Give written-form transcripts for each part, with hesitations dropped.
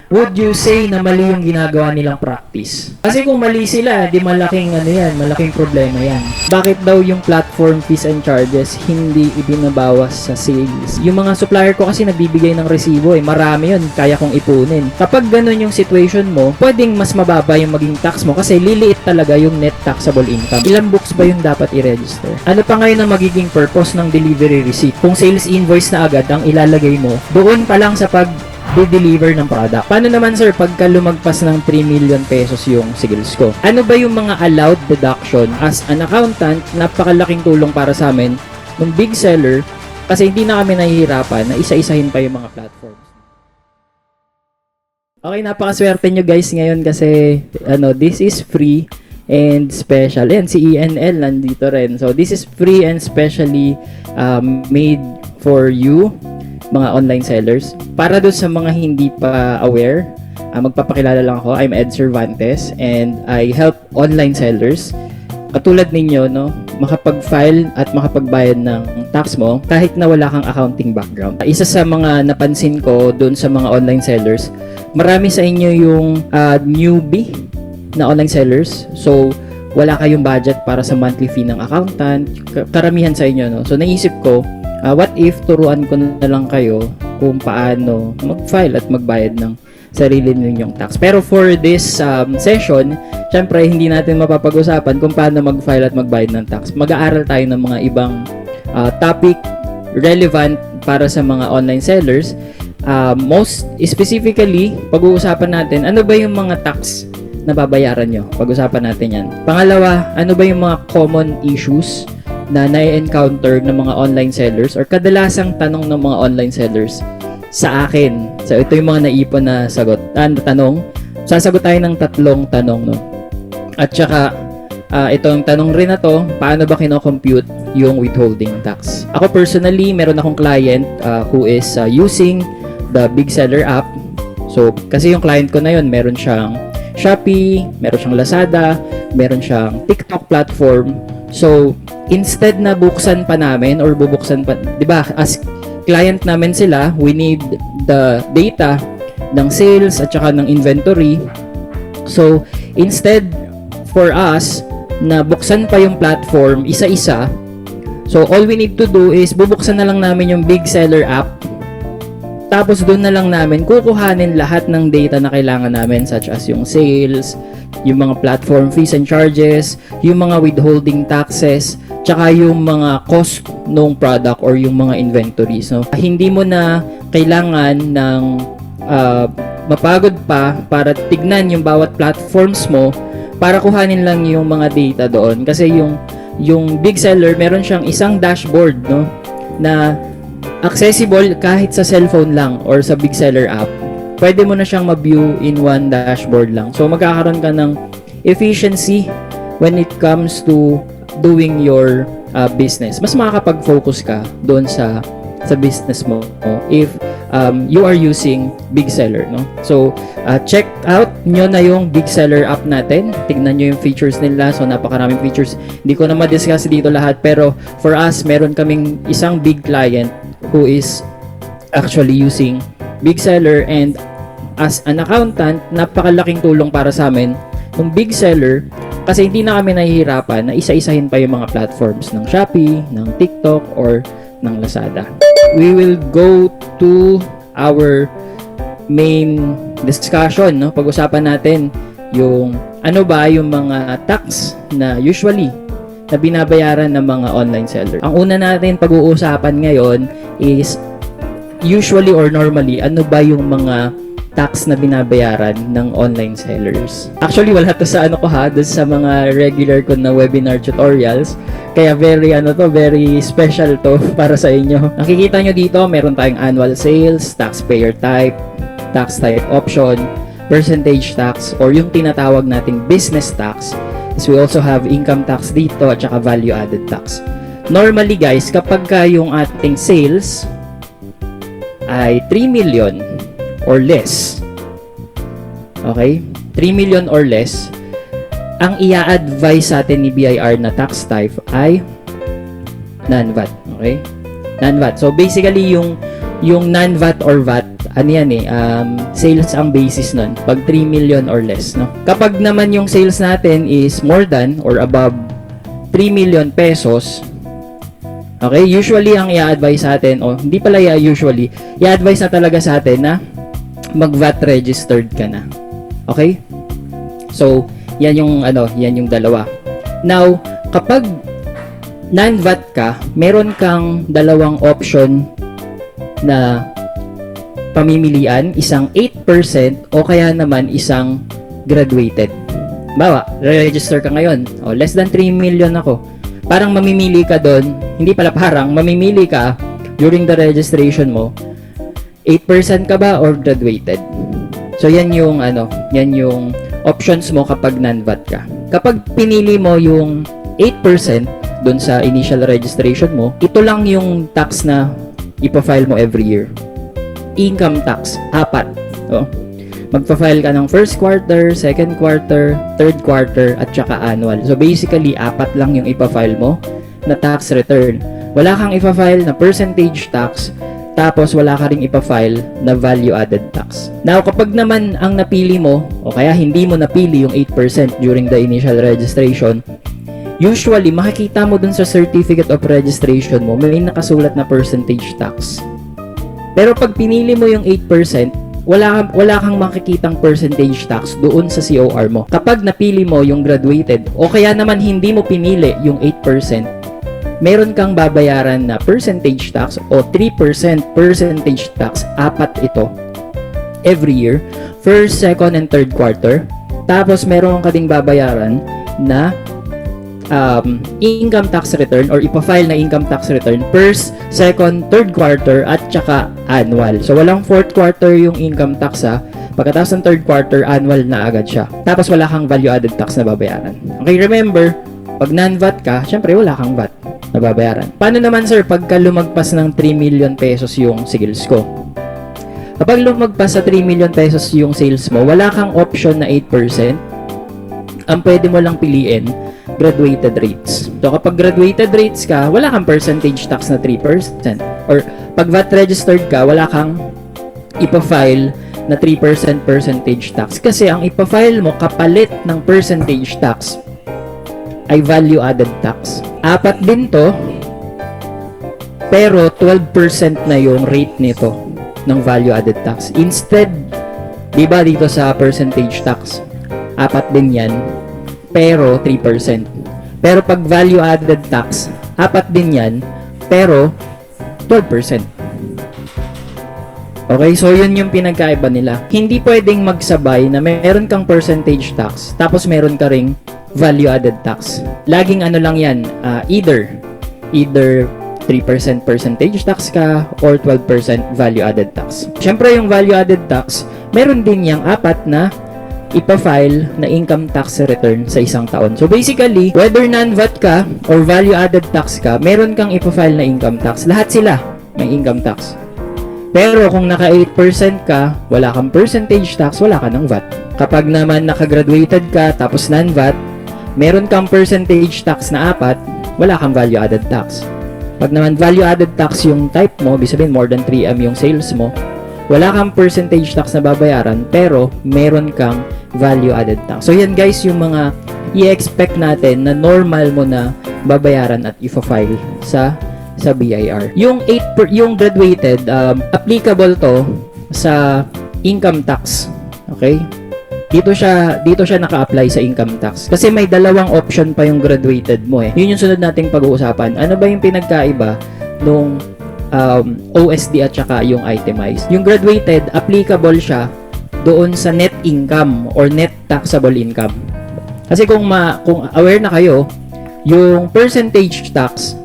would you say na mali yung ginagawa nilang practice? Kasi kung mali sila, di malaking malaking problema yan. Bakit daw yung platform fees and charges hindi ibinabawas sa sales? Yung mga supplier ko kasi nagbibigay ng resibo marami yun, kaya kong ipunin. Kapag ganun yung situation mo, pwedeng mas mababa yung maging tax mo kasi liliit talaga yung net taxable income. Ilang books ba yung dapat i-register? Ano pa ngayon ang magiging purpose ng delivery receipt? Kung sales invoice na agad ang ilalagay mo, doon pa lang sa pag-deliver ng product. Paano naman sir, pagka lumagpas ng 3 million pesos yung sales ko? Ano ba yung mga allowed deduction? As an accountant, napakalaking tulong para sa amin ng big seller kasi hindi na kami nahihirapan na isa-isahin pa yung mga platforms. Okay, napakaswerte nyo guys ngayon kasi this is free and special. Ayan, si ENL nandito rin. So, this is free and specially made for you, mga online sellers. Para doon sa mga hindi pa aware, magpapakilala lang ako. I'm Ed Cervantes and I help online sellers katulad ninyo, makapag-file at makapagbayad ng tax mo kahit na wala kang accounting background. Isa sa mga napansin ko doon sa mga online sellers, marami sa inyo yung newbie na online sellers. So, wala kayong budget para sa monthly fee ng accountant. Karamihan sa inyo, So, naisip ko, what if turuan ko na lang kayo kung paano mag-file at magbayad ng sarili ninyong tax. Pero for this session, syempre hindi natin mapapag-usapan kung paano mag-file at magbayad ng tax. Mag-aaral tayo ng mga ibang topic relevant para sa mga online sellers. Most specifically, pag-uusapan natin, ano ba yung mga tax na babayaran nyo? Pag-usapan natin yan. Pangalawa, ano ba yung mga common issues na na-encounter ng mga online sellers or kadalasang tanong ng mga online sellers sa akin? So, ito yung mga naipon na tanong. Sasagot tayo ng 3 tanong, At saka, itong tanong rin na to, paano ba kino-compute yung withholding tax? Ako personally, meron akong client who is using the Big Seller app. So, kasi yung client ko na yun, meron siyang Shopee, meron siyang Lazada, meron siyang TikTok platform. So, instead na buksan pa namin or bubuksan pa, 'di ba? As client namin sila, we need the data ng sales at saka ng inventory. So, instead for us na buksan pa yung platform isa-isa, so all we need to do is bubuksan na lang namin yung Big Seller app. Tapos doon na lang namin kukuhanin lahat ng data na kailangan namin such as yung sales, yung mga platform fees and charges, yung mga withholding taxes, tsaka yung mga cost ng product or yung mga inventories. So, hindi mo na kailangan ng mapagod pa para tignan yung bawat platforms mo para kuhanin lang yung mga data doon. Kasi yung Big Seller, meron siyang isang dashboard, na accessible kahit sa cellphone lang or sa Big Seller app. Pwede mo na siyang ma-view in one dashboard lang. So, magkakaroon ka ng efficiency when it comes to doing your business. Mas makakapag-focus ka doon sa business mo if you are using Big Seller, So, check out nyo na yung Big Seller app natin. Tignan nyo yung features nila. So, napakaraming features. Hindi ko na ma-discuss dito lahat. Pero, for us, meron kaming isang big client who is actually using Big Seller, and as an accountant, napakalaking tulong para sa amin ng Big Seller kasi hindi na kami nahihirapan na isa-isahin pa yung mga platforms ng Shopee, ng TikTok, or ng Lazada. We will go to our main discussion, Pag-usapan natin yung ano ba yung mga tax na usually na binabayaran ng mga online seller. Ang una natin pag-uusapan ngayon is usually or normally, ano ba yung mga tax na binabayaran ng online sellers? Actually, wala to sa doon sa mga regular ko na webinar tutorials. Kaya very special to para sa inyo. Nakikita nyo dito, meron tayong annual sales, taxpayer type, tax type option, percentage tax, or yung tinatawag nating business tax. So, we also have income tax dito at saka value added tax. Normally guys, kapag yung ating sales ay 3 million or less, okay? 3 million or less, ang i-advise sa atin ni BIR na tax type ay non-VAT, okay? Non-VAT. So basically yung non-VAT or VAT ano yan sales ang basis nun. Pag 3 million or less, no? Kapag naman yung sales natin is more than or above 3 million pesos, okay, usually ang i-advise sa atin, o hindi pala usually, i-advise na talaga sa atin na mag-VAT registered ka na. Okay? So, yan yung dalawa. Now, kapag non-VAT ka, meron kang dalawang option na pamimilian, isang 8% o kaya naman isang graduated. Bawa, re-register ka ngayon, less than 3 million ako. Parang mamimili ka doon, hindi pala parang, mamimili ka during the registration mo, 8% ka ba or graduated? So, yan yung options mo kapag non-VAT ka. Kapag pinili mo yung 8% doon sa initial registration mo, ito lang yung tax na ipa-file mo every year. Income tax, 4. Magpa-file ka ng first quarter, second quarter, third quarter, at saka annual. So basically, 4 lang yung ipa-file mo na tax return. Wala kang ipa-file na percentage tax, tapos wala ka ring ipa-file na value-added tax. Now, kapag naman ang napili mo, o kaya hindi mo napili yung 8% during the initial registration, usually, makikita mo dun sa certificate of registration mo, may nakasulat na percentage tax. Pero pag pinili mo yung 8%, wala kang makikitang percentage tax doon sa COR mo. Kapag napili mo yung graduated, o kaya naman hindi mo pinili yung 8%, meron kang babayaran na percentage tax o 3% percentage tax, 4 ito, every year, first, second, and third quarter. Tapos meron ka ding babayaran na income tax return or ipa-file na income tax return first, second, third quarter at saka annual. So walang fourth quarter yung income tax pagkatapos ng third quarter, annual na agad siya. Tapos wala kang value-added tax na babayaran. Okay, remember, pag non-VAT ka, syempre wala kang VAT na babayaran. Paano naman sir pagka lumagpas ng 3 million pesos yung sales ko? Kapag lumagpas sa 3 million pesos yung sales mo, wala kang option na 8%. Ang pwede mo lang piliin graduated rates. So, kapag graduated rates ka, wala kang percentage tax na 3%. Or, pag VAT registered ka, wala kang ipa-file na 3% percentage tax. Kasi, ang ipa-file mo kapalit ng percentage tax ay value-added tax. 4 din to, pero 12% na yung rate nito ng value-added tax. Instead, di ba dito sa percentage tax, 4 din yan, pero 3%. Pero pag value-added tax, 4 din yan, pero 12%. Okay, so yun yung pinagkaiba nila. Hindi pwedeng magsabay na meron kang percentage tax, tapos meron ka ring value-added tax. Laging lang yan, either 3% percentage tax ka or 12% value-added tax. Siyempre yung value-added tax, meron din yung 4 na ipa-file na income tax return sa isang taon. So basically, whether non-VAT ka or value-added tax ka, meron kang ipa-file na income tax. Lahat sila may income tax. Pero kung naka 8% ka, wala kang percentage tax, wala ka ng VAT. Kapag naman naka-graduated ka tapos non-VAT, meron kang percentage tax na 4, wala kang value-added tax. Pag naman value-added tax yung type mo, ibig sabihin more than 3M yung sales mo, wala kang percentage tax na babayaran, pero meron kang value-added tax. So yan guys, yung mga i-expect natin na normal mo na babayaran at i-file sa BIR. Yung graduated, applicable to sa income tax. Okay? Dito siya naka-apply sa income tax. Kasi may dalawang option pa yung graduated mo eh. Yun yung sunod nating pag-uusapan. Ano ba yung pinagkaiba nung OSD at saka yung itemized? Yung graduated, applicable siya doon sa net income or net taxable income. Kasi kung aware na kayo, yung percentage tax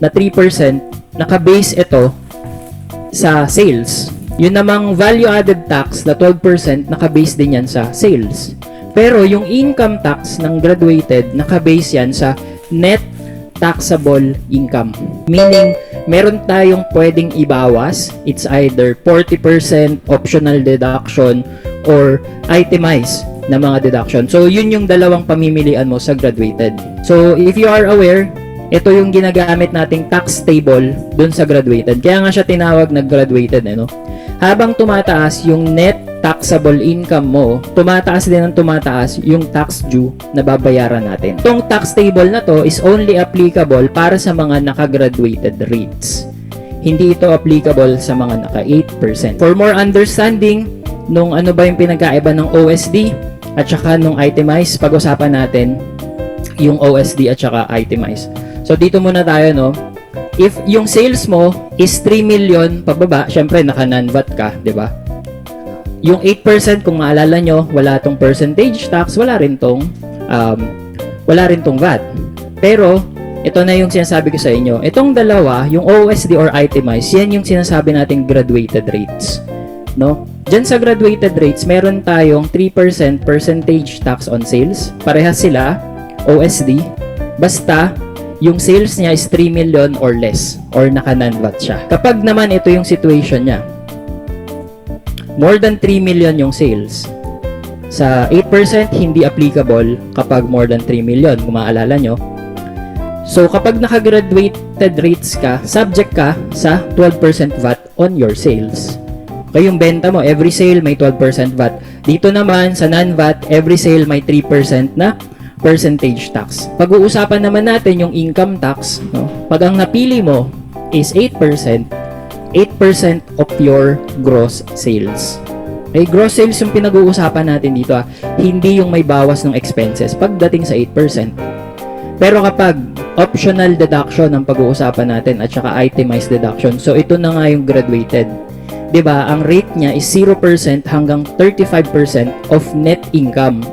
na 3%, naka-base ito sa sales. Yun namang value-added tax na 12%, naka-base din yan sa sales. Pero yung income tax ng graduated, naka-base yan sa net taxable income. Meaning, meron tayong pwedeng ibawas. It's either 40% optional deduction or itemized na mga deduction. So, yun yung dalawang pamimilian mo sa graduated. So, if you are aware, ito yung ginagamit nating tax table dun sa graduated. Kaya nga siya tinawag na graduated, no? habang tumataas yung net taxable income mo, tumataas din ng tumataas yung tax due na babayaran natin. Itong tax table na to is only applicable para sa mga nakagraduated rates. Hindi ito applicable sa mga naka 8%. For more understanding nung ano ba yung pinagkaiba ng OSD at saka nung itemized, pag-usapan natin yung OSD at saka itemized. So dito muna tayo, no? If yung sales mo is 3 million pababa, syempre naka non-VAT ka, 'di ba? Yung 8% kung maalala nyo, wala tong percentage tax, wala rin tong VAT. Pero ito na yung sinasabi ko sa inyo. Itong dalawa, yung OSD or itemized, yan yung sinasabi nating graduated rates, no? Diyan sa graduated rates, meron tayong 3% percentage tax on sales. Parehas sila, OSD. Basta yung sales niya is 3 million or less or naka non-VAT siya. Kapag naman ito yung situation niya, more than 3 million yung sales, sa 8% hindi applicable kapag more than 3 million, kung maalala nyo. So kapag naka-graduated rates ka, subject ka sa 12% VAT on your sales. Okay, yung benta mo, every sale may 12% VAT. Dito naman sa non-VAT, every sale may 3% na percentage tax. Pag-uusapan naman natin yung income tax, no? Pag ang napili mo is 8%, 8% of your gross sales. Okay, gross sales yung pinag-uusapan natin dito, hindi yung may bawas ng expenses pagdating sa 8%. Pero kapag optional deduction ang pag-uusapan natin at saka itemized deduction, so ito na nga yung graduated. 'Di ba? Ang rate niya is 0% hanggang 35% of net income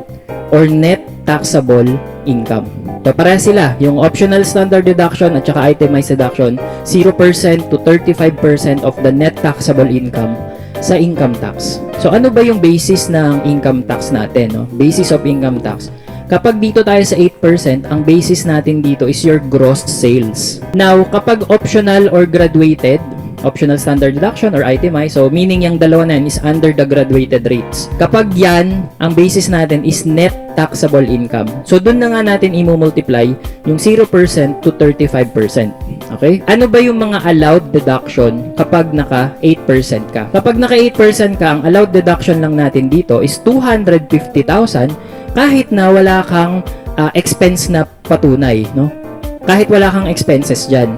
or net taxable income. So, pareha sila. Yung optional standard deduction at saka itemized deduction, 0% to 35% of the net taxable income sa income tax. So, ano ba yung basis ng income tax natin? No? Basis of income tax. Kapag dito tayo sa 8%, ang basis natin dito is your gross sales. Now, kapag optional or graduated, optional standard deduction or itemized, so meaning yung dalawa na yan is under the graduated rates. Kapag yan, ang basis natin is net taxable income. So, dun na nga natin i-multiply yung 0% to 35%. Okay? Ano ba yung mga allowed deduction kapag naka 8% ka? Kapag naka 8% ka, ang allowed deduction lang natin dito is 250,000 kahit na wala kang expense na patunay, no? Kahit wala kang expenses dyan.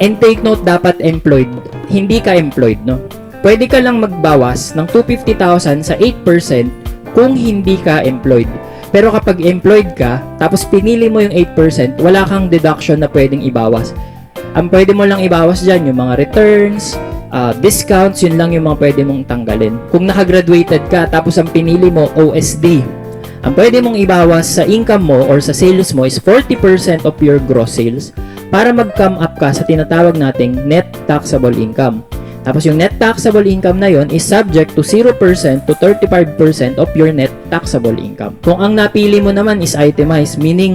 And take note, dapat employed. Hindi ka employed, no? Pwede ka lang magbawas ng 250,000 sa 8% kung hindi ka employed. Pero kapag employed ka, tapos pinili mo yung 8%, wala kang deduction na pwedeng ibawas. Ang pwede mo lang ibawas dyan, yung mga returns, discounts, yun lang yung mga pwede mong tanggalin. Kung nakagraduated ka, tapos ang pinili mo, OSD, ang pwede mong ibawas sa income mo or sa sales mo is 40% of your gross sales para mag-come up ka sa tinatawag nating net taxable income. Tapos yung net taxable income na yon is subject to 0% to 35% of your net taxable income. Kung ang napili mo naman is itemized, meaning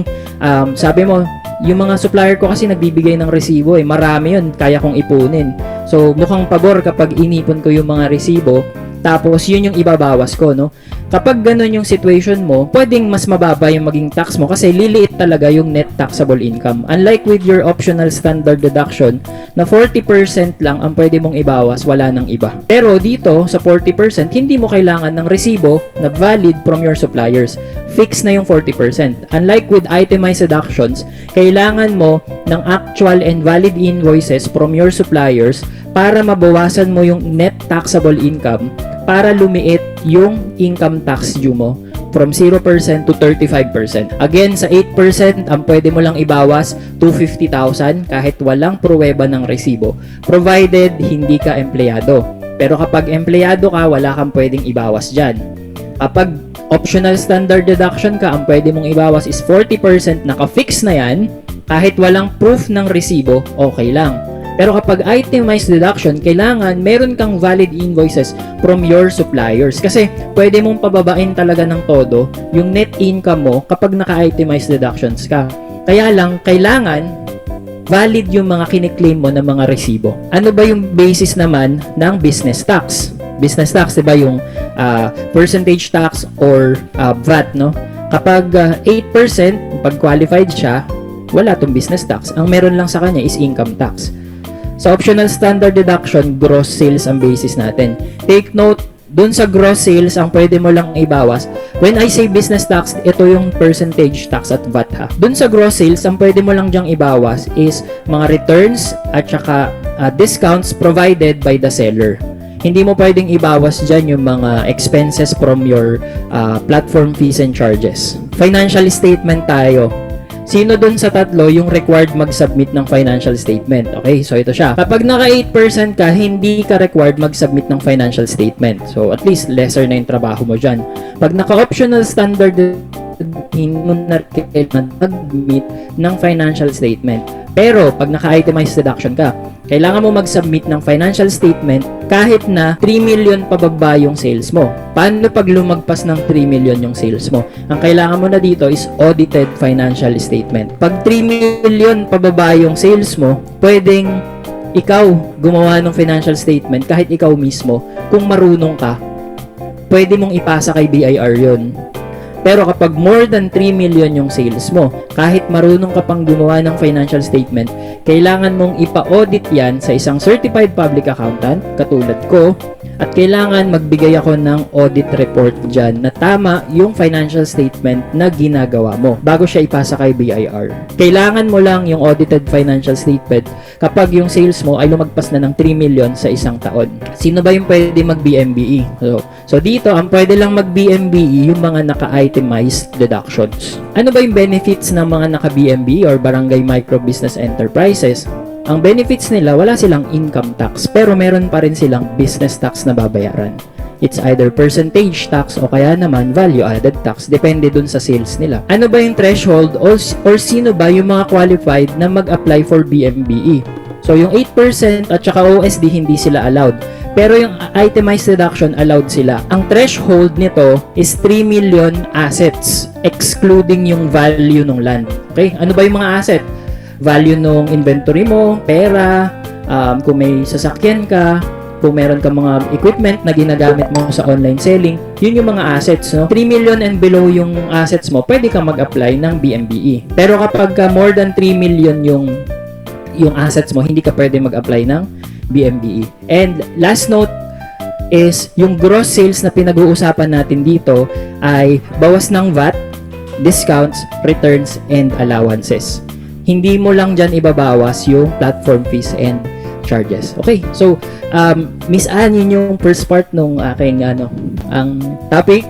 sabi mo, yung mga supplier ko kasi nagbibigay ng resibo, marami yun, kaya kong ipunin. So mukhang pabor kapag inipon ko yung mga resibo, tapos yun yung ibabawas ko, no? Kapag ganun yung situation mo, pwedeng mas mababa yung maging tax mo kasi liliit talaga yung net taxable income. Unlike with your optional standard deduction na 40% lang ang pwede mong ibawas, wala nang iba. Pero dito, sa 40%, hindi mo kailangan ng resibo na valid from your suppliers. Fix na yung 40%. Unlike with itemized deductions, kailangan mo ng actual and valid invoices from your suppliers para mabawasan mo yung net taxable income para lumiit yung income tax due mo from 0% to 35%. Again, sa 8%, ang pwede mo lang ibawas 250,000 kahit walang pruweba ng resibo, provided hindi ka empleyado. Pero kapag empleyado ka, wala kang pwedeng ibawas dyan. Kapag optional standard deduction ka, ang pwede mong ibawas is 40%, naka-fix na yan, kahit walang proof ng resibo, okay lang. Pero kapag itemized deduction, kailangan meron kang valid invoices from your suppliers. Kasi pwede mong pababain talaga ng todo yung net income mo kapag naka-itemized deductions ka. Kaya lang, kailangan valid yung mga kiniklaim mo na mga resibo. Ano ba yung basis naman ng business tax? Business tax, diba yung percentage tax or VAT, no? Kapag 8%, pag qualified siya, wala tong business tax. Ang meron lang sa kanya is income tax. Sa optional standard deduction, gross sales ang basis natin. Take note, dun sa gross sales, ang pwede mo lang ibawas. When I say business tax, ito yung percentage tax at VAT ha. Dun sa gross sales, ang pwede mo lang dyang ibawas is mga returns at saka discounts provided by the seller. Hindi mo pwedeng ibawas dyan yung mga expenses from your platform fees and charges. Financial statement tayo. Sino dun sa tatlo yung required mag-submit ng financial statement? Okay, so ito siya. Kapag naka 8% ka, hindi ka required mag-submit ng financial statement. So, at least lesser na yung trabaho mo dyan. Pag naka-optional standard, hindi mo na kailangan mag-submit ng financial statement. Pero, pag naka-itemized deduction ka, kailangan mo mag-submit ng financial statement kahit na 3 million pababa yung sales mo. Paano pag lumagpas ng 3 million yung sales mo? Ang kailangan mo na dito is audited financial statement. Pag 3 million pababa yung sales mo, pwedeng ikaw gumawa ng financial statement kahit ikaw mismo. Kung marunong ka, pwede mong ipasa kay BIR yun. Pero kapag more than 3 million yung sales mo, kahit marunong ka pang gumawa ng financial statement, kailangan mong ipa-audit yan sa isang certified public accountant, katulad ko, at kailangan magbigay ako ng audit report dyan na tama yung financial statement na ginagawa mo bago siya ipasa kay BIR. Kailangan mo lang yung audited financial statement kapag yung sales mo ay lumagpas na ng 3 million sa isang taon. Sino ba yung pwede mag-BMBE? So dito, ang pwede lang mag-BMBE yung mga naka-itemized deductions. Ano ba yung benefits ng mga naka-BMBE or Barangay Micro Business Enterprises? Ang benefits nila, wala silang income tax, pero meron pa rin silang business tax na babayaran. It's either percentage tax o kaya naman value-added tax, depende dun sa sales nila. Ano ba yung threshold or sino ba yung mga qualified na mag-apply for BMBE? So yung 8% at saka OSD hindi sila allowed. Pero yung itemized deduction allowed sila. Ang threshold nito is 3 million assets, excluding yung value ng land. Okay? Ano ba yung mga asset? Value ng inventory mo, pera, kung may sasakyan ka, kung meron ka mga equipment na ginagamit mo sa online selling, yun yung mga assets, no? 3 million and below yung assets mo, pwede ka mag-apply ng BMBE. Pero kapag more than 3 million yung assets mo, hindi ka pwede mag-apply ng BMBE. And last note is yung gross sales na pinag-uusapan natin dito ay bawas ng VAT, discounts, returns, and allowances. Hindi mo lang dyan ibabawas yung platform fees and charges. Okay, so Miss Anne, yun yung first part nung aking ang topic.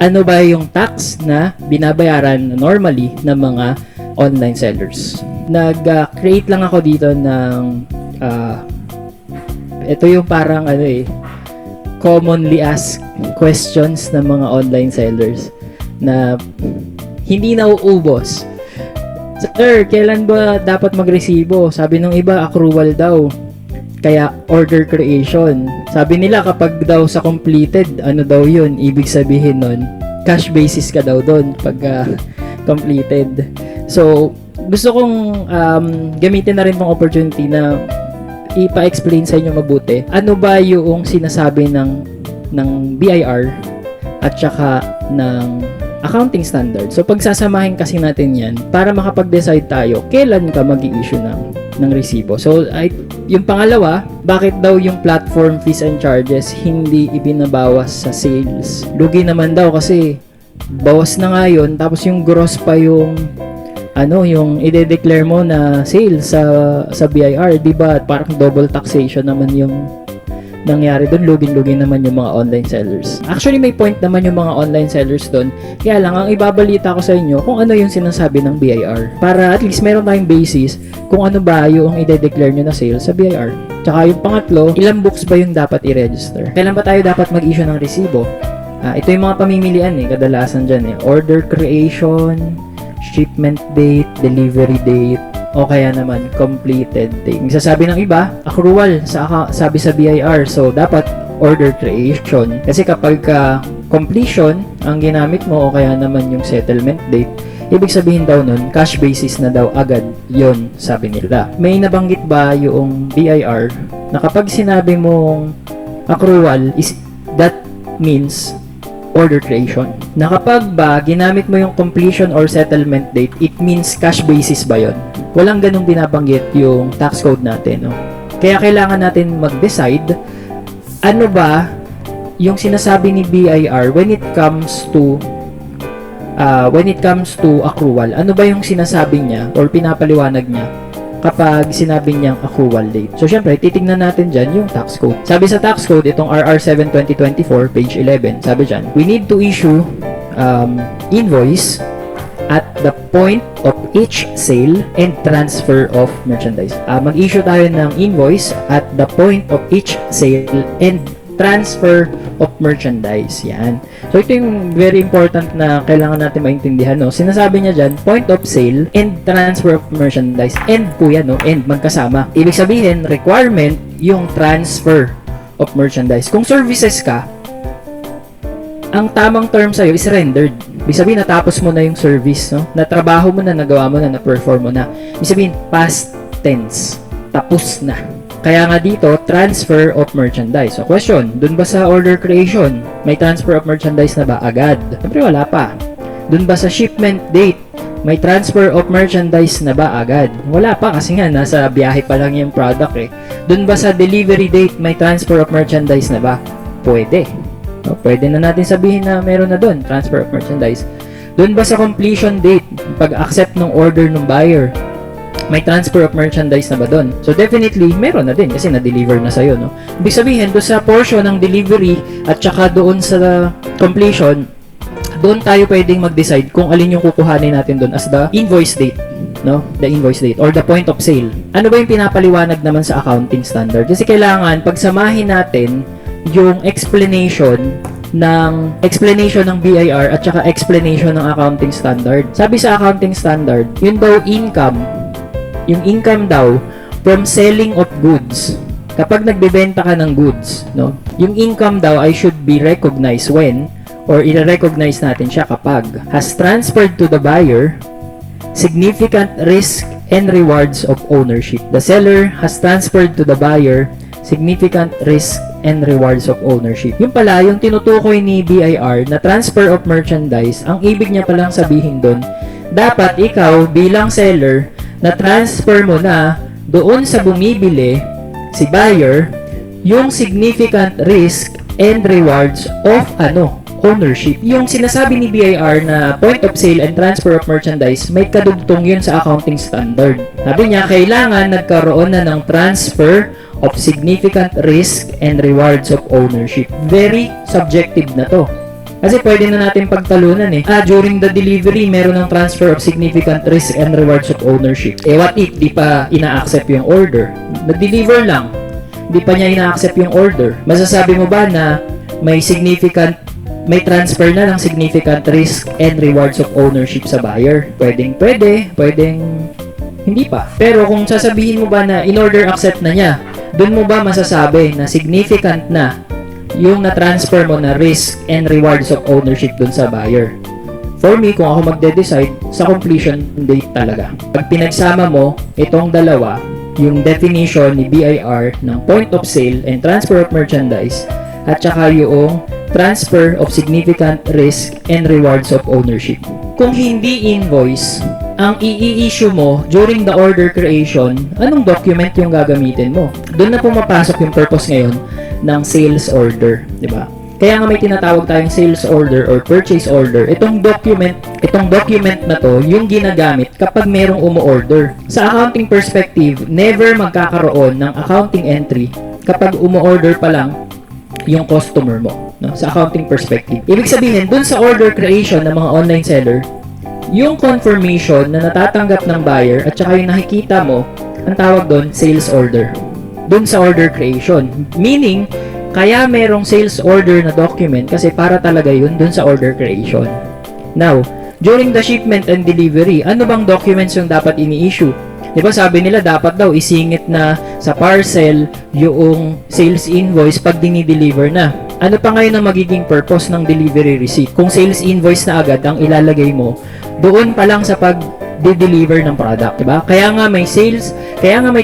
Ano ba yung tax na binabayaran normally ng mga online sellers? Nag-create lang ako dito ng ito yung parang commonly asked questions ng mga online sellers na hindi nauubos. Sir, kailan ba dapat magresibo? Sabi ng iba, accrual daw. Kaya order creation. Sabi nila kapag daw sa completed, ano daw yun? Ibig sabihin nun, cash basis ka daw doon pag completed. So, gusto kong gamitin na rin tong opportunity na ipa-explain sa inyo mabuti. Ano ba yung sinasabi ng BIR at saka ng accounting standard. So, pagsasamahin kasi natin yan para makapag-decide tayo kailan ka mag-i-issue ng resibo. So, yung pangalawa, bakit daw yung platform fees and charges hindi ibinabawas sa sales? Lugi naman daw kasi bawas na nga yun, tapos yung gross pa yung yung i-declare mo na sales sa BIR, di ba? Parang double taxation naman yung nangyari doon, lugin-lugin naman yung mga online sellers. Actually, may point naman yung mga online sellers doon. Kaya lang, ang ibabalita ko sa inyo kung ano yung sinasabi ng BIR. Para at least meron tayong basis kung ano ba yung i-declare nyo na sales sa BIR. Tsaka yung pangatlo, ilang books ba yung dapat i-register? Kailan ba tayo dapat mag-issue ng resibo? Ito yung mga pamimilian kadalasan dyan Order creation, shipment date, delivery date, o kaya naman completed date. Sasabi ng iba, accrual sabi sa BIR. So, dapat order creation. Kasi kapag completion ang ginamit mo o kaya naman yung settlement date, ibig sabihin daw nun, cash basis na daw agad yon, sabi nila. May nabanggit ba yung BIR na kapag sinabi mong accrual, that means order creation? Na kapag ba ginamit mo yung completion or settlement date, it means cash basis ba yon? Walang ganung binabanggit yung tax code natin. Kaya kailangan natin mag-decide ano ba yung sinasabi ni BIR when it comes to accrual. Ano ba yung sinasabi niya or pinapaliwanag niya kapag sinabi niyang accrual date? So, syempre, titingnan natin dyan yung tax code. Sabi sa tax code, itong RR7 2024, page 11, sabi dyan, we need to issue invoice at the point of each sale and transfer of merchandise. Mag-issue tayo ng invoice at the point of each sale and transfer of merchandise. Yan. So, ito yung very important na kailangan natin maintindihan, no? Sinasabi niya dyan, point of sale and transfer of merchandise. And po yan, no? And magkasama. Ibig sabihin, requirement yung transfer of merchandise. Kung services ka, ang tamang term sa'yo is rendered. Ibig sabihin, natapos mo na yung service, no? Natrabaho mo na, nagawa mo na, na-perform mo na. Ibig sabihin, past tense. Tapos na. Kaya nga dito, transfer of merchandise. So, question, dun ba sa order creation, may transfer of merchandise na ba agad? Siyempre, wala pa. Dun ba sa shipment date, may transfer of merchandise na ba agad? Wala pa kasi nga, nasa biyahe pa lang yung product eh. Dun ba sa delivery date, may transfer of merchandise na ba? Pwede. So, pwede na natin sabihin na meron na dun, transfer of merchandise. Dun ba sa completion date, pag-accept ng order ng buyer, may transfer of merchandise na ba doon? So, definitely, meron na din kasi na-deliver na sa'yo, no? Ibig sabihin, doon sa portion ng delivery at saka doon sa completion, doon tayo pwedeng mag-decide kung alin yung kukuhanin natin doon as the invoice date, no? The invoice date or the point of sale. Ano ba yung pinapaliwanag naman sa accounting standard? Kasi kailangan pagsamahin natin yung explanation ng BIR at saka explanation ng accounting standard. Sabi sa accounting standard, yun daw yung income daw from selling of goods. Kapag nagbebenta ka ng goods, no? Yung income daw ay should be recognized when or i-recognize natin siya kapag has transferred to the buyer significant risk and rewards of ownership. The seller has transferred to the buyer significant risk and rewards of ownership. Yung pala, yung tinutukoy ni BIR na transfer of merchandise, ang ibig niya palang sabihin doon, dapat ikaw bilang seller na transfer mo na doon sa bumibili, si buyer, yung significant risk and rewards of ownership. Yung sinasabi ni BIR na point of sale and transfer of merchandise, may kadugtong yun sa accounting standard. Sabi niya, kailangan nagkaroon na ng transfer of significant risk and rewards of ownership. Very subjective na to. Kasi pwede na natin pagtalunan eh. During the delivery, meron ng transfer of significant risk and rewards of ownership. What if di pa ina-accept yung order? Nag-deliver lang. Di pa niya ina-accept yung order. Masasabi mo ba na may transfer na ng significant risk and rewards of ownership sa buyer? Pwedeng hindi pa. Pero kung sasabihin mo ba na in-order accept na niya, dun mo ba masasabi na significant na yung na-transfer mo na risk and rewards of ownership dun sa buyer? For me, kung ako magde-decide, sa completion date talaga. Pag pinagsama mo itong dalawa, yung definition ni BIR ng point of sale and transfer of merchandise at saka yung transfer of significant risk and rewards of ownership. Kung hindi invoice ang i-issue mo during the order creation, anong document yung gagamitin mo? Doon na pumapasok yung purpose ngayon ng sales order, di ba? Kaya nga may tinatawag tayong sales order or purchase order. Itong document na to, yung ginagamit kapag merong umu-order. Sa accounting perspective, never magkakaroon ng accounting entry kapag umu-order pa lang yung customer mo, no? Sa accounting perspective. Ibig sabihin, dun sa order creation ng mga online seller, yung confirmation na natatanggap ng buyer at saka yung nakikita mo, ang tawag doon, sales order. Dun sa order creation. Meaning, kaya merong sales order na document kasi para talaga yun dun sa order creation. Now, during the shipment and delivery, ano bang documents yung dapat ini-issue? Diba sabi nila dapat daw isingit na sa parcel yung sales invoice pag dinideliver na. Ano pa ngayon ang magiging purpose ng delivery receipt? Kung sales invoice na agad ang ilalagay mo, doon pa lang sa pag-deliver ng product, diba? Kaya nga may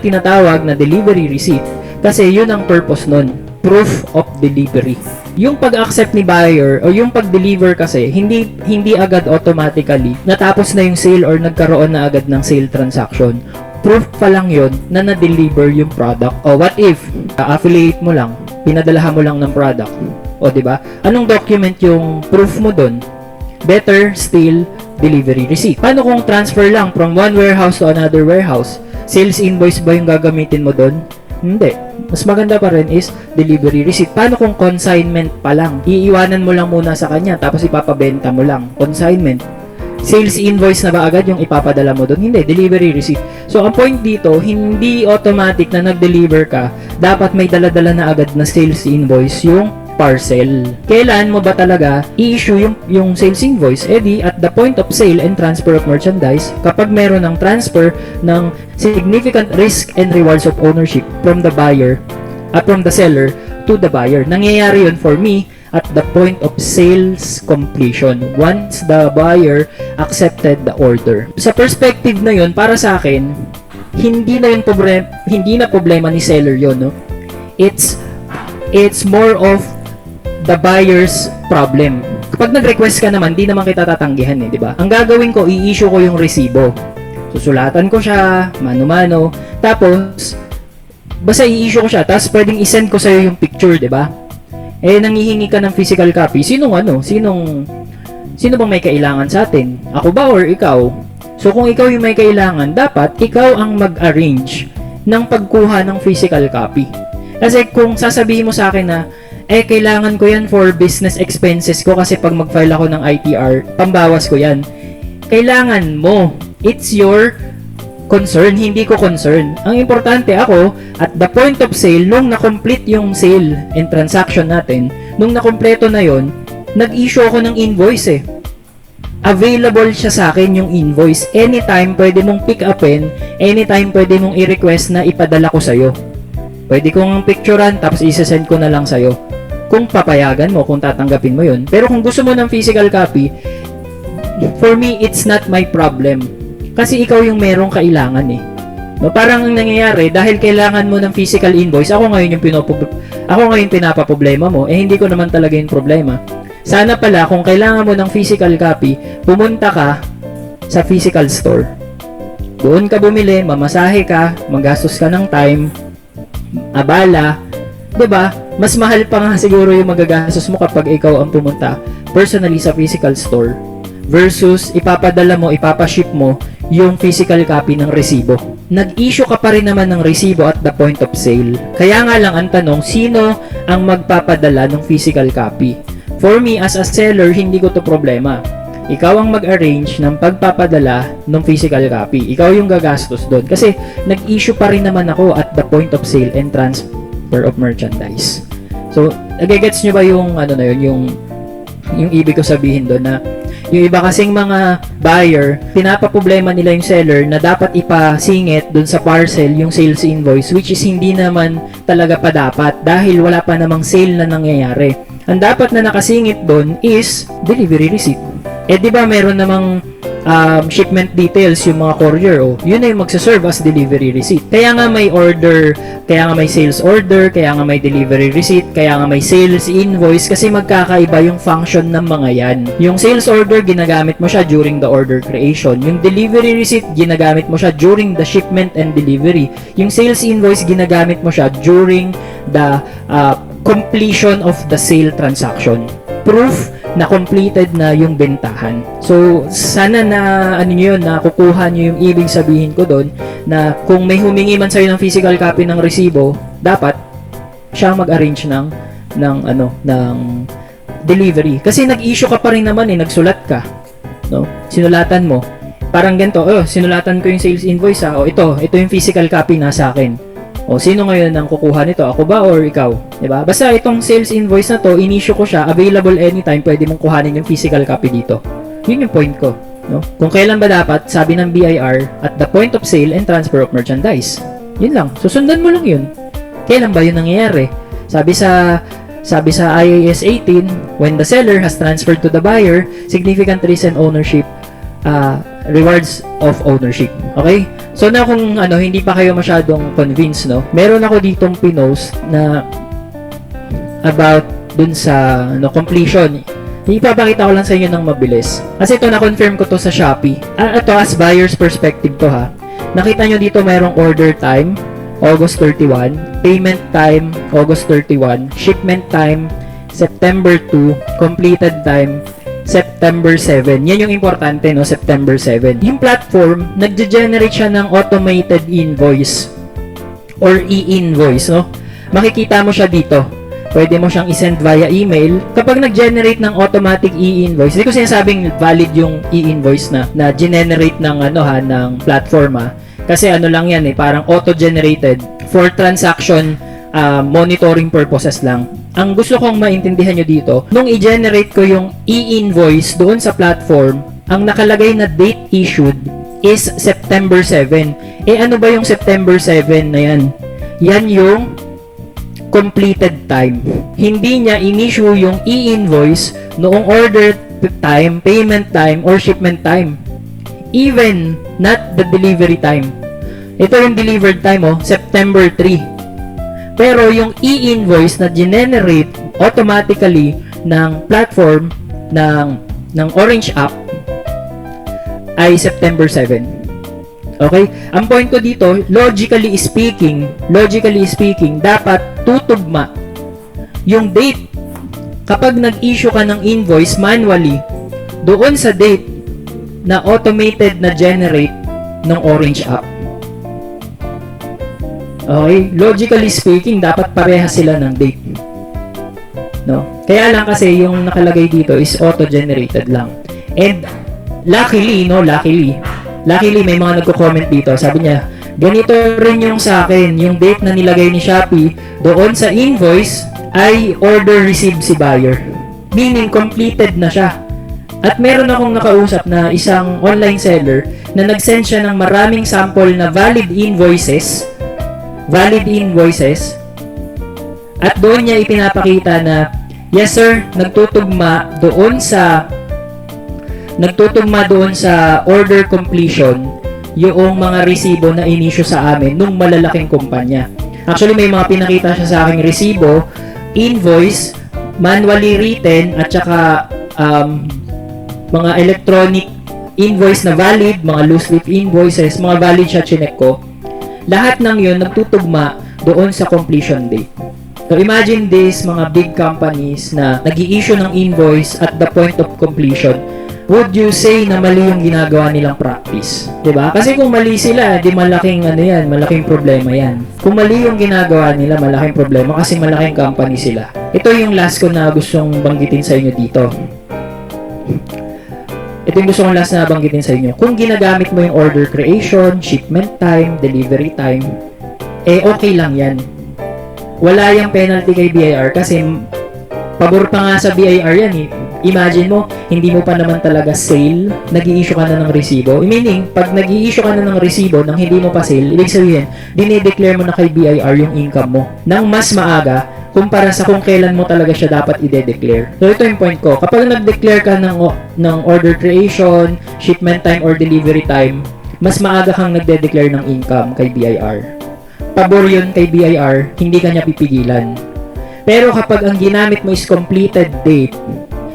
tinatawag na delivery receipt kasi yun ang purpose nun. Proof of delivery. Yung pag-accept ni buyer o yung pag-deliver kasi hindi agad automatically natapos na yung sale or nagkaroon na agad ng sale transaction. proof pa lang yun na na-deliver yung product. O what if, affiliate mo lang, pinadalahan mo lang ng product. O di ba? Anong document yung proof mo doon? Better still, delivery receipt. Paano kung transfer lang from one warehouse to another warehouse? Sales invoice ba yung gagamitin mo doon? Hindi. Mas maganda pa rin is delivery receipt. Paano kung consignment pa lang? Iiwanan mo lang muna sa kanya tapos ipapabenta mo lang. Consignment. Sales invoice na ba agad yung ipapadala mo doon? Hindi, delivery receipt. So, ang point dito, hindi automatic na nag-deliver ka, dapat may dala-dala na agad na sales invoice yung parcel. Kailan mo ba talaga i-issue yung sales invoice? At the point of sale and transfer of merchandise, kapag meron ng transfer ng significant risk and rewards of ownership from the buyer, from the seller to the buyer. Nangyayari yun for me at the point of sales completion once the buyer accepted the order. Sa perspective na yun, para sa akin, hindi na problema ni seller yun, no? It's more of the buyer's problem. Kapag nag-request ka naman, di naman kita tatanggihan di ba? Ang gagawin ko, i-issue ko yung resibo. Susulatan ko siya, mano-mano, tapos basta i-issue ko siya, tapos pwedeng i-send ko sa'yo yung picture, di ba? Nanghihingi ka ng physical copy, sino bang may kailangan sa atin? Ako ba or ikaw? So, kung ikaw yung may kailangan, dapat ikaw ang mag-arrange ng pagkuha ng physical copy. Kasi kung sasabihin mo sa akin na, kailangan ko yan for business expenses ko kasi pag mag-file ako ng ITR, pambawas ko yan. Kailangan mo. It's your concern, hindi ko concern. Ang importante ako, at the point of sale, nung na-complete yung sale and transaction natin, nung na-kompleto na yon, nag-issue ako ng invoice Available siya sa akin yung invoice. Anytime pwede mong pick upin, anytime pwede mong i-request na ipadala ko sa'yo. Pwede kong picturean, tapos isa-send ko na lang sa'yo. Kung papayagan mo, kung tatanggapin mo yun. Pero kung gusto mo ng physical copy, for me, it's not my problem. Kasi ikaw yung merong kailangan No, parang ang nangyayari, dahil kailangan mo ng physical invoice, ako ngayon pinapaproblema mo, hindi ko naman talaga yung problema. Sana pala, kung kailangan mo ng physical copy, pumunta ka sa physical store. Doon ka bumili, mamasahe ka, magastos ka ng time, abala, 'di ba? Mas mahal pa nga siguro yung magagastos mo kapag ikaw ang pumunta personally sa physical store versus ipapadala mo, ipapaship mo yung physical copy ng resibo. Nag-issue ka pa rin naman ng resibo at the point of sale. Kaya nga lang ang tanong, sino ang magpapadala ng physical copy? For me, as a seller, hindi ko to problema. Ikaw ang mag-arrange ng pagpapadala ng physical copy. Ikaw yung gagastos doon. Kasi nag-issue pa rin naman ako at the point of sale and transfer of merchandise. So, nagigets nyo ba yung yung ibig ko sabihin doon na yung iba kasing mga buyer, pinapaproblema nila yung seller na dapat ipasingit dun sa parcel yung sales invoice, which is hindi naman talaga pa dapat dahil wala pa namang sale na nangyayari. Ang dapat na nakasingit dun is delivery receipt. Di ba meron namang shipment details yung mga courier, yun na yung magsaserve as delivery receipt. Kaya nga may order, kaya nga may sales order, kaya nga may delivery receipt, kaya nga may sales invoice, kasi magkakaiba yung function ng mga yan. Yung sales order, ginagamit mo siya during the order creation. Yung delivery receipt, ginagamit mo siya during the shipment and delivery. Yung sales invoice, ginagamit mo siya during the completion of the sale transaction. Proof na completed na yung bentahan. So, sana na nakukuha nyo yung ibig sabihin ko doon na kung may humingi man sa'yo ng physical copy ng resibo, dapat siya mag-arrange ng delivery. Kasi nag-issue ka pa rin naman nagsulat ka. No? Sinulatan mo. Parang ganito, sinulatan ko yung sales invoice ito yung physical copy na sa akin. Sino ngayon ang kukuha nito? Ako ba or ikaw? Diba? Basta itong sales invoice na to, in-issue ko siya, available anytime, pwede mong kuhanin yung physical copy dito. Yun yung point ko. No? Kung kailan ba dapat, sabi ng BIR, at the point of sale and transfer of merchandise. Yun lang. Susundan mo lang yun. Kailan ba yun nangyayari? Sabi sa IAS 18, when the seller has transferred to the buyer significant risk and ownership, rewards of ownership. Okay? So na kung hindi pa kayo masyadong convinced, meron ako ditong pinost na about dun sa completion. Ipapakita ko lang sa inyo ng mabilis. Kasi ito na-confirm ko to sa Shopee. Ito as buyer's perspective to ha. Nakita nyo dito mayroong order time, August 31, payment time, August 31, shipment time, September 2, completed time, September 7. Yan yung importante, no? September 7. Yung platform, nagge-generate siya ng automated invoice or e-invoice, no? Makikita mo siya dito. Pwede mo siyang isend via email. Kapag nag-generate ng automatic e-invoice, hindi ko sinasabing valid yung e-invoice na generate ng ng platform, ha. Kasi lang yan parang auto-generated for transaction monitoring purposes lang. Ang gusto kong maintindihan nyo dito, nung i-generate ko yung e-invoice doon sa platform, ang nakalagay na date issued is September 7. Ano ba yung September 7 na yan? Yan yung completed time. Hindi niya in-issue yung e-invoice noong order time, payment time, or shipment time. Even not the delivery time. Ito yung delivered time, September 3. Pero yung e-invoice na generate automatically ng platform ng Orange app ay September 7. Okay? Ang point ko dito, logically speaking, dapat tutugma yung date kapag nag-issue ka ng invoice manually doon sa date na automated na generate ng Orange app. Okay? Logically speaking, dapat parehas sila ng date. No? Kaya lang kasi yung nakalagay dito is auto-generated lang. And luckily may mga nagko-comment dito. Sabi niya, ganito rin yung sa akin, yung date na nilagay ni Shopee doon sa invoice ay order received si buyer. Meaning, completed na siya. At meron akong nakausap na isang online seller na nag-send siya ng maraming sample na valid invoices at doon niya ipinapakita na yes sir, nagtutugma doon sa order completion yung mga resibo na inisyu sa amin nung malalaking kumpanya. Actually, may mga pinakita siya sa aking resibo, invoice, manually written, at saka mga electronic invoice na valid, mga loose leaf invoices, mga valid siya, chinek ko. Lahat ng yun nagtutugma doon sa completion date. So, imagine this, mga big companies na nag-i-issue ng invoice at the point of completion. Would you say na mali yung ginagawa nilang practice? 'Di ba? Kasi kung mali sila, di malaking malaking problema 'yan. Kung mali yung ginagawa nila, malaking problema kasi malaking company sila. Ito yung last ko na gustong banggitin sa inyo dito. Ito yung gusto kong last na banggitin sa inyo. Kung ginagamit mo yung order creation, shipment time, delivery time, okay lang 'yan. Wala yung penalty kay BIR kasi pabor pa nga sa BIR yan Imagine mo, hindi mo pa naman talaga sale, nag-i-issue ka na ng resibo. Meaning, pag nag-i-issue ka na ng resibo nang hindi mo pa sale, ibig sabihin, dinideclare mo na kay BIR yung income mo nang mas maaga kumpara sa kung kailan mo talaga siya dapat i-declare. So, ito yung point ko. Kapag nag-declare ka ng order creation, shipment time, or delivery time, mas maaga kang nagde-declare ng income kay BIR. Pabor yun kay BIR, hindi ka niya pipigilan. Pero kapag ang ginamit mo is completed date,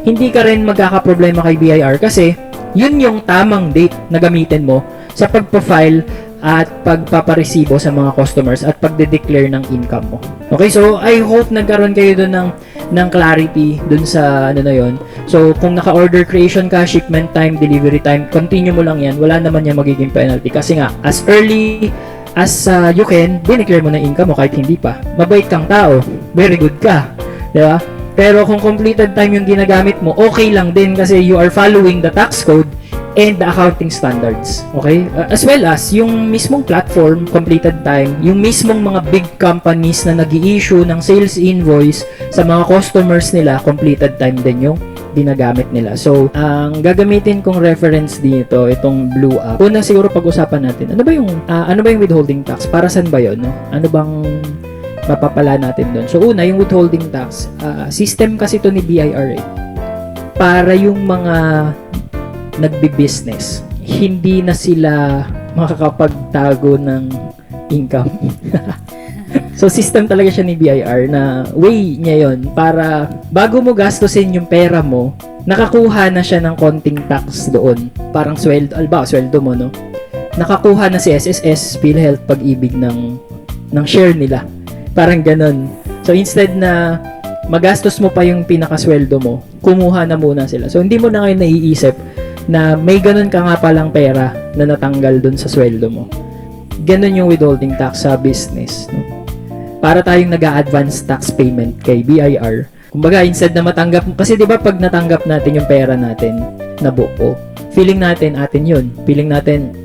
hindi ka rin magkakaproblema kay BIR kasi yun yung tamang date na gamitin mo sa pagpa-file at pagpaparesibo sa mga customers at pagde-declare ng income mo. Okay, so I hope nagkaroon kayo doon ng clarity doon sa na yun. So kung naka-order creation ka, shipment time, delivery time, continue mo lang yan. Wala naman yan magiging penalty kasi nga as early as you can, dineclare mo na income mo kahit hindi pa. Mabait kang tao, very good ka, di ba? Pero kung completed time yung ginagamit mo, okay lang din kasi you are following the tax code and the accounting standards. Okay? As well as yung mismong platform, completed time, yung mismong mga big companies na nag-i-issue ng sales invoice sa mga customers nila, completed time din yung ginagamit nila. So, ang gagamitin kong reference dito, itong Blue App. Una siguro pag-usapan natin, ano ba yung withholding tax? Para saan ba 'yon, no? Ano bang mapapala natin doon? So, una, yung withholding tax. System kasi to ni BIR para yung mga nagbi-business, hindi na sila makakapagtago ng income. So, system talaga siya ni BIR na way niya yon para bago mo gastusin yung pera mo, nakakuha na siya ng konting tax doon. Parang sweldo mo, no? nakakuha na si SSS, PhilHealth, Pag-ibig ng share nila. Parang ganun. So, instead na magastos mo pa yung pinakasweldo mo, kumuha na muna sila. So, hindi mo na ngayon naiisip na may ganun ka nga palang pera na natanggal dun sa sweldo mo. Ganun yung withholding tax sa business. No? Para tayong nag-a-advance tax payment kay BIR. Kumbaga, instead na matanggap, kasi di ba pag natanggap natin yung pera natin na buo, feeling natin atin yun. Feeling natin,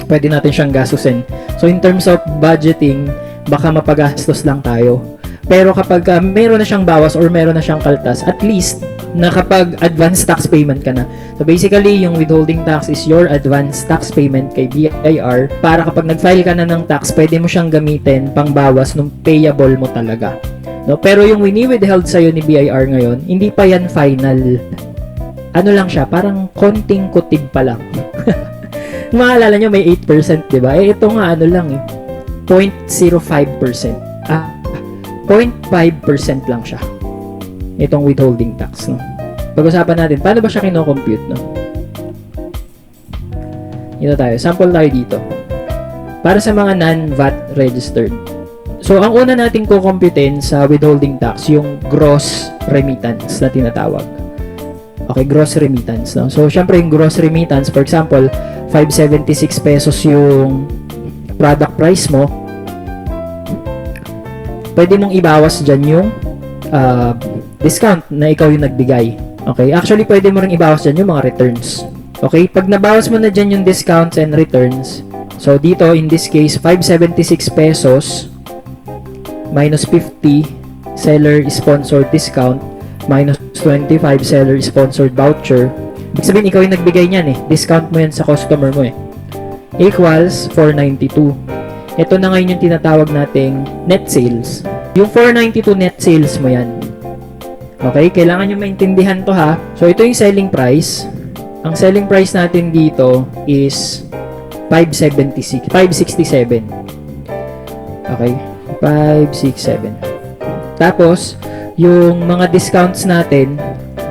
pwede natin siyang gastusin. So, in terms of budgeting, baka mapagastos lang tayo. Pero kapag meron na siyang bawas or meron na siyang kaltas, at least, nakapag-advance tax payment ka na. So, basically, yung withholding tax is your advance tax payment kay BIR para kapag nag-file ka na ng tax, pwede mo siyang gamitin pang bawas nung payable mo talaga. No? Pero yung wini-withheld sa'yo ni BIR ngayon, hindi pa yan final. Ano lang siya, parang konting kutig pa lang. Maalala nyo, may 8%, di ba? Ito nga, ano lang 0.05%. 0.5% lang siya. Itong withholding tax, no? Pag-usapan natin, paano ba siya kino-compute, no? Ito tayo. Sample tayo dito. Para sa mga non-VAT registered. So, ang una natin kukomputin sa withholding tax, yung gross remittance na tinatawag. Okay, gross remittance, no? So, syempre, yung gross remittance, for example, 576 pesos yung product price mo, pwede mong ibawas dyan yung discount na ikaw yung nagbigay. Okay? Actually, pwede mo rin ibawas dyan yung mga returns. Okay? Pag nabawas mo na dyan yung discounts and returns, so dito, in this case, 576 pesos minus 50 seller sponsored discount minus 25 seller sponsored voucher. Ibig sabihin, ikaw yung nagbigay niyan eh. Discount mo yan sa customer mo eh. Equals 492. Ito na ngayon yung tinatawag nating net sales. Yung 492 net sales mo yan. Okay? Kailangan nyo maintindihan to ha. So, ito yung selling price. Ang selling price natin dito is 567. Okay? 567. Tapos, yung mga discounts natin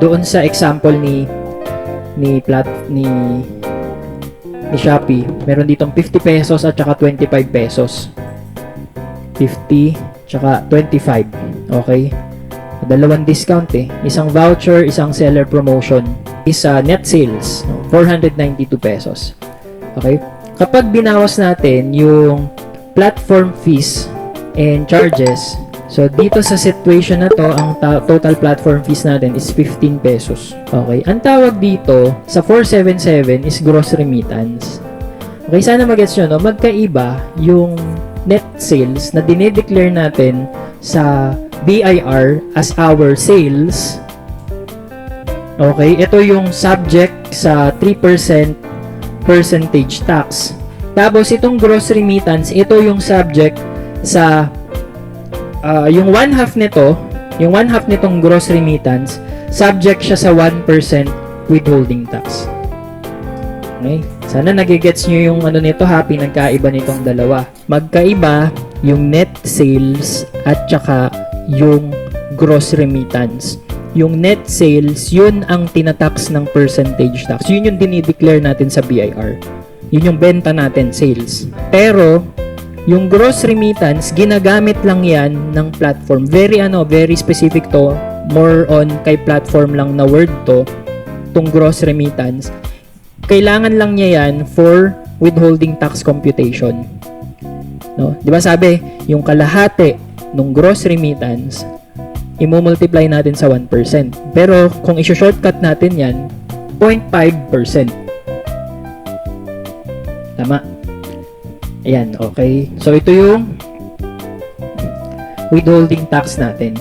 doon sa example ni Shopee, meron ditong 50 pesos at saka 25 pesos. 50 tsaka 25. Okay? Dalawang discount eh. Isang voucher, isang seller promotion. Isa net sales, 492 pesos. Okay? Kapag binawas natin yung platform fees and charges, so dito sa situation na to, ang total platform fees natin is 15 pesos. Okay? Ang tawag dito sa 477 is gross remittance. Okay, sana mag-gets nyo, no? Magkaiba yung net sales na dinedeclare natin sa BIR as our sales. Okay, ito yung subject sa 3% percentage tax. Tapos itong gross remittance, ito yung subject sa yung one half nitong gross remittance, subject siya sa 1% withholding tax. Okay? Sana nagigets nyo yung ano nito ha, pinagkaiba nitong dalawa. Magkaiba yung net sales at saka yung gross remittance. Yung net sales, yun ang tinatax ng percentage tax. Yun yung dinideclare natin sa BIR. Yun yung benta natin, sales. Pero, yung gross remittance, ginagamit lang yan ng platform. Very specific to. More on kay platform lang na word to. Tong gross remittance. Kailangan lang niya yan for withholding tax computation. No? Di ba sabi, yung kalahati nung gross remittance, i-multiply natin sa 1%. Pero, kung i-shortcut natin yan, 0.5%. Tama? Ayan, okay. So, ito yung withholding tax natin.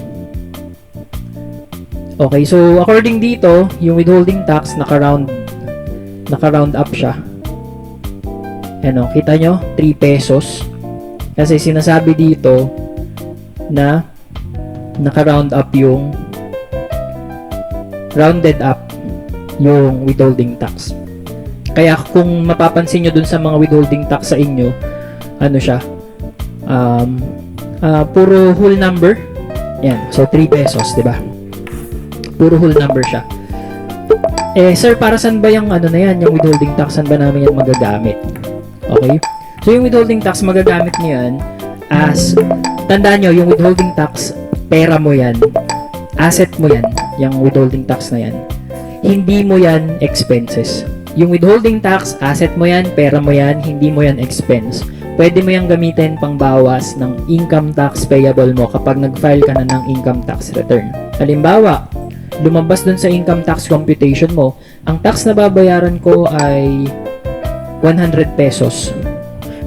Okay, so, according dito, yung withholding tax, naka-round up siya. Ano, kita nyo? 3 pesos. Kasi sinasabi dito na naka-round up yung rounded up yung withholding tax. Kaya kung mapapansin nyo dun sa mga withholding tax sa inyo, ano siya, puro whole number. Yan, so 3 pesos, diba? Puro whole number siya. Eh, sir, para saan ba yung ano na yan, yung withholding tax, saan ba namin yan magagamit? Okay, Okay? So, yung withholding tax, magagamit nyo yan as, tandaan nyo, yung withholding tax, pera mo yan. Asset mo yan, yung withholding tax na yan. Hindi mo yan expenses. Yung withholding tax, asset mo yan, pera mo yan, hindi mo yan expense. Pwede mo yan gamitin pang bawas ng income tax payable mo kapag nag-file ka na ng income tax return. Halimbawa, lumabas dun sa income tax computation mo, ang tax na babayaran ko ay 100 pesos.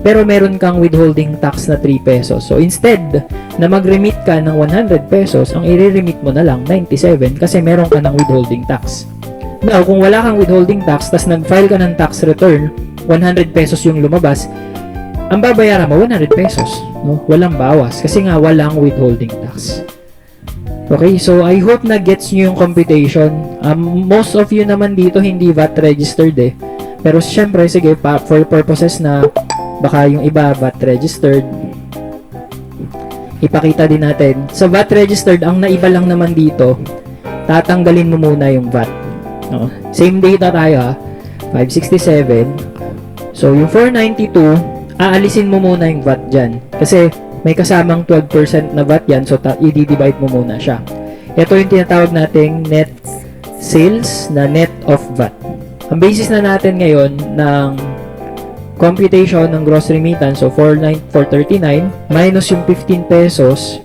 Pero meron kang withholding tax na 3 pesos. So, instead na mag-remit ka ng 100 pesos, ang i-remit mo na lang 97 kasi meron ka ng withholding tax. Now, kung wala kang withholding tax, tas nag-file ka ng tax return, 100 pesos yung lumabas, ang babayaran mo 100 pesos. No? Walang bawas kasi nga walang withholding tax. Okay, so I hope na gets nyo yung computation. Most of you naman dito hindi VAT registered eh. Pero syempre, sige, for purposes na baka yung iba VAT registered, ipakita din natin. Sa VAT registered, ang naiba lang naman dito, tatanggalin mo muna yung VAT. No? Same data tayo ha, 567. So, yung 492, aalisin mo muna yung VAT dyan. Kasi, may kasamang 12% na VAT yan, so i-divide mo muna siya. Ito yung tinatawag nating net sales na net of VAT. Ang basis na natin ngayon ng computation ng gross remittance, so 439 minus yung 15 pesos,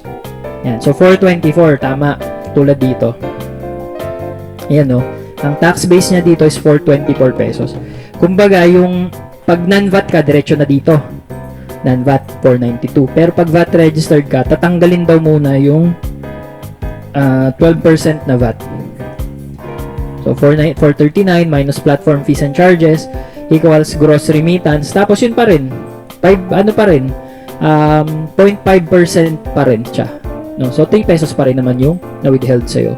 yan, so 424, tama, tulad dito. Ayan no, ang tax base niya dito is 424 pesos. Kumbaga, yung pag non-VAT ka, diretso na dito. Non-VAT, 492. Pero pag VAT registered ka, tatanggalin daw muna yung 12% na VAT. So, 439 minus platform fees and charges equals gross remittance. Tapos, yun pa rin. 0.5% pa rin siya. No? So, 3 pesos pa rin naman yung na-withheld sa'yo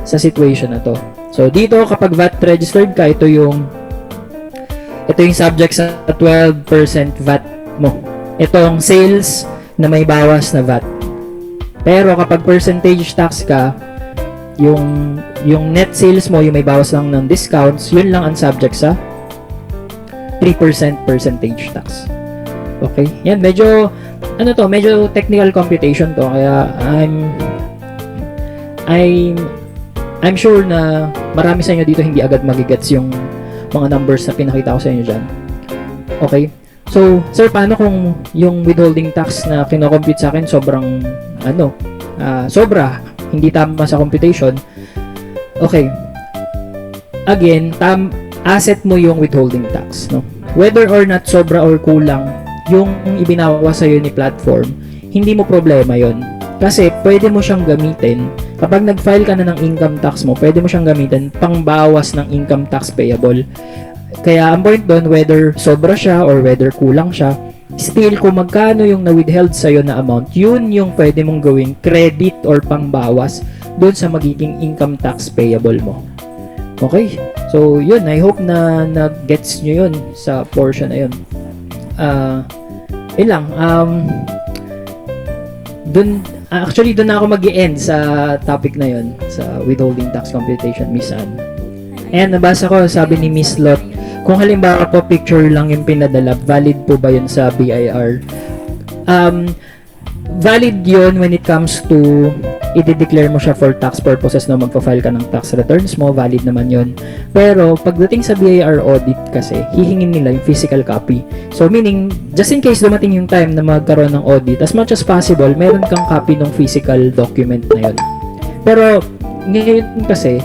sa situation na to. So, dito, kapag VAT registered ka, ito yung subject sa 12% VAT mo. Itong sales na may bawas na VAT. Pero kapag percentage tax ka, yung net sales mo, yung may bawas lang ng discounts, yun lang ang subject sa 3% percentage tax. Okay? Yan, medyo technical computation to. Kaya, I'm sure na marami sa inyo dito hindi agad magigets yung mga numbers na pinakita ko sa inyo dyan. Okay? So, sir, paano kung yung withholding tax na kinocompute sa akin sobrang, sobra, hindi tama sa computation? Okay. Again, asset mo yung withholding tax, no? Whether or not sobra or kulang yung ibinawas sa'yo ni platform, hindi mo problema yon. Kasi pwede mo siyang gamitin kapag nag-file ka na ng income tax mo, pwede mo siyang gamitin pangbawas ng income tax payable. Kaya ang point doon, whether sobra siya or whether kulang siya, still kung magkano yung na-withheld sa'yo na amount, yun yung pwede mong gawing credit or pangbawas doon sa magiging income tax payable mo. Okay? So, yun. I hope na gets nyo yun sa portion na yun. Actually, doon na ako mag-i-end sa topic na yun, sa withholding tax computation, Miss Anne. Ayan, nabasa ko, sabi ni Miss Lot, kung halimbawa po picture lang yung pinadala, valid po ba yun sa BIR? Valid yun when it comes to i-declare mo siya for tax purposes na magpa-file ka ng tax returns mo, valid naman yun. Pero pagdating sa BIR audit kasi, hihingin nila yung physical copy. So meaning, just in case dumating yung time na magkaroon ng audit, as much as possible, meron kang copy ng physical document na yun. Pero ngayon kasi,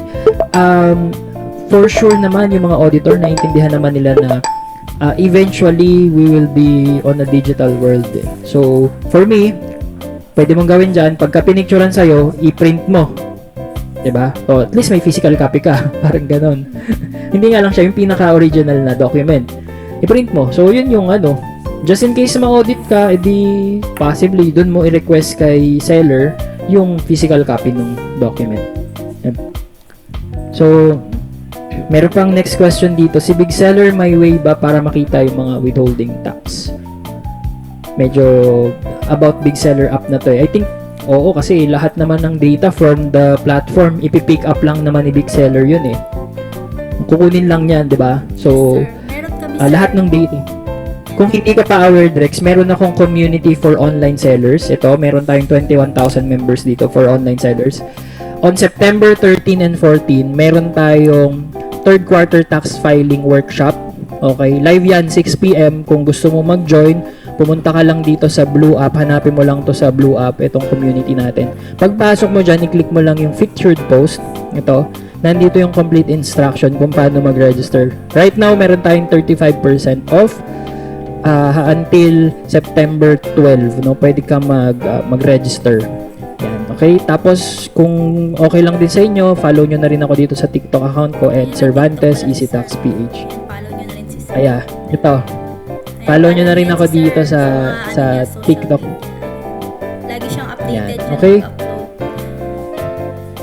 for sure naman yung mga auditor, naintindihan naman nila na eventually we will be on a digital world. So for me, pwede mong gawin dyan, pagka pinicturean sa'yo, i-print mo. Diba? So, at least may physical copy ka. Parang ganon. Hindi nga lang siya yung pinaka-original na document. I-print mo. So, yun yung just in case ma-audit ka, edi possibly, dun mo i-request kay seller yung physical copy ng document. Yep. So, meron pang next question dito. Si big seller, may way ba para makita yung mga withholding tax? Medyo about big seller app na to I think, oo, kasi lahat naman ng data from the platform, ipipick up lang naman ni big seller yun Kukunin lang yan, di ba? So, Sir, meron kami lahat ng data. kung hindi ka pa aware, Drex, meron akong community for online sellers. Ito, meron tayong 21,000 members dito for online sellers. On September 13 and 14, meron tayong third quarter tax filing workshop. Okay, live yan, 6 p.m. Kung gusto mo mag-join, pumunta ka lang dito sa Blue App. Hanapin mo lang to sa Blue App, itong community natin. Pagpasok mo dyan, i-click mo lang yung featured post. Ito, nandito yung complete instruction kung paano mag-register. Right now, meron tayong 35% off. Until September 12, no, pwede ka mag-register. Yan, okay? Tapos kung okay lang din sa inyo, follow nyo na rin ako dito sa TikTok account ko at Cervantes Easy Tax PH. Follow nyo na rin si Sir. Ito. Follow nyo na rin ako dito sa TikTok. Lagi siyang updated. Yan, siya okay? nag-upload.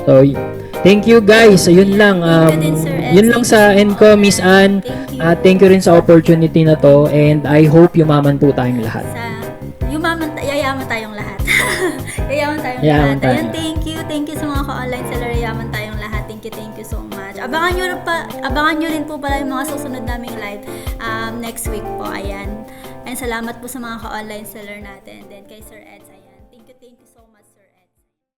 So, thank you guys. Ayun lang. Thank you din, Sir Ed. Yun lang sa end ko, Miss Ann. Thank you rin sa opportunity na to and I hope yumaman po tayong lahat. Yayaman tayong lahat. Yayaman tayong Yayaman lahat. tayo. Ayun, thank you sa mga ka-online seller. Yayaman tayong lahat. Thank you so much. Abangan nyo rin po pala yung mga susunod naming live next week po. Ayan. And salamat po sa mga ka-online seller natin. Then kay Sir Ed. Ayan. Thank you so much, Sir